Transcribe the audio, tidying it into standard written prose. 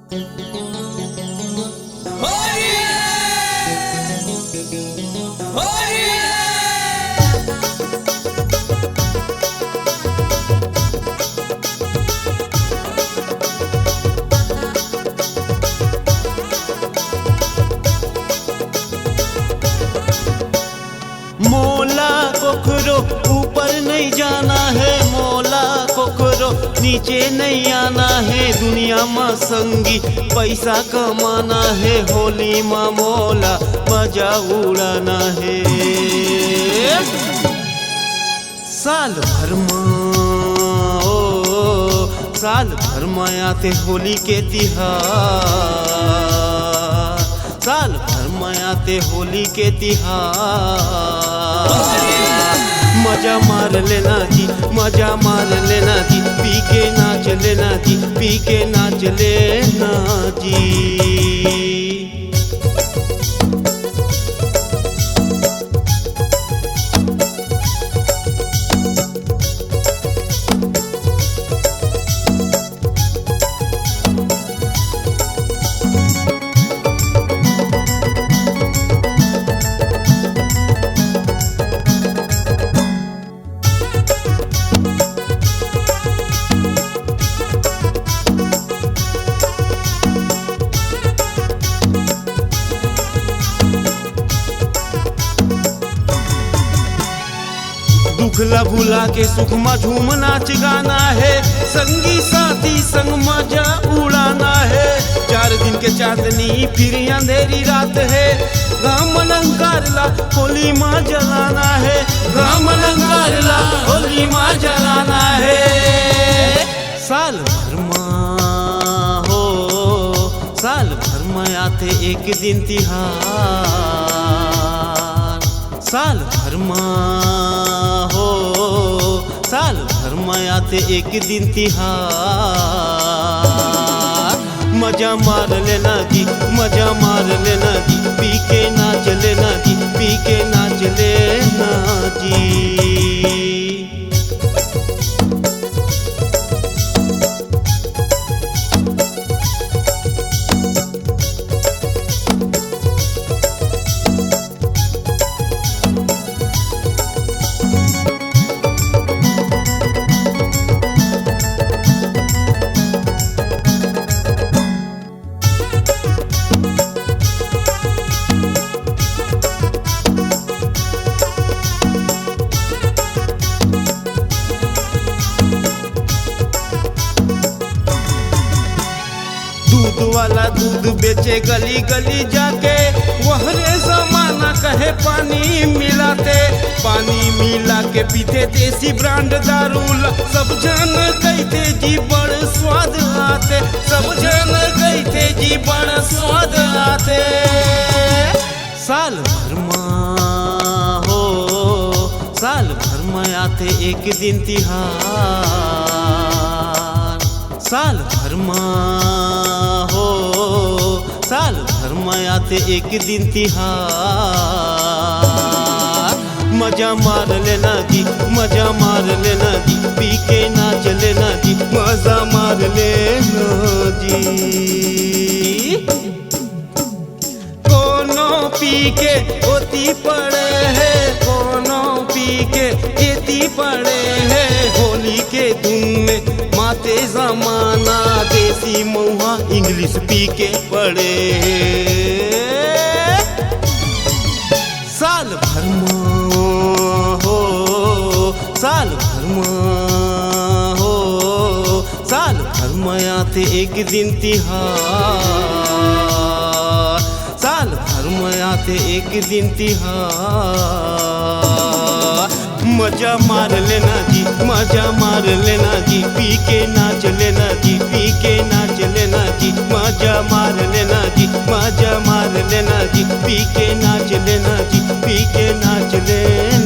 मोला कोकरो ऊपर नहीं जाना है, मोला कोकरो नीचे नहीं आना है। दुनिया में संगी पैसा कमाना है, होली में मोला मजा उड़ाना है। साल भर साल भर में आते होली के तिहार, साल भर में आते होली के तिहार। मजा मार लेना जी, मजा मार लेना जी, पी के नाच लेना जी, पी के नाच लेना जी। दुखला भुला के सुख में झूम नाच गाना है, संगी साथी संग मजा उड़ाना है। 4 दिन के चांदनी फिर अंधेरी रात है, गाम अलंकार ला होली माँ जलाना है, गाम अलंकार ला होली माँ जलाना है। साल भर साल भर में आते एक दिन तिहार, साल भर साल भर में आते एक दिन तिहार। मजा मार लेना जी, मजा मार लेना जी, पी के नाच लेना जी, पी के नाच लेना जी। दूध वाला दूध बेचे गली गली जाके, वहरे जमाना कहे पानी मिलाते, पानी मिला के पीते देसी ब्रांड दारू। सब जन कहते जी बड़ स्वाद आते, सब जन कहते जी बड़ स्वाद आते। साल भर साल भर में आते एक दिन तिहार, साल भर साल भर में आते एक दिन तिहार। मजा मार लेना जी, मजा मार लेना जी, पी के नाच लेना जी, मजा मार लेना जी। कोनो पी के ओती पड़े है, कोनो पी के एती पड़े है। होली के धुन में माते जमाना देसी महुआ इंग्लिश पी के पड़े। साल भर साल भर साल भर में आते एक दिन तिहार, साल भर में आते एक दिन तिहार। मजा मार लेना जी, मजा मार लेना जी, पी के नाच लेना जी, पी के नाच लेना जी, मजा मार लेना जी, मजा मार लेना जी, पी के नाच लेना जी, पी के नाच लेना।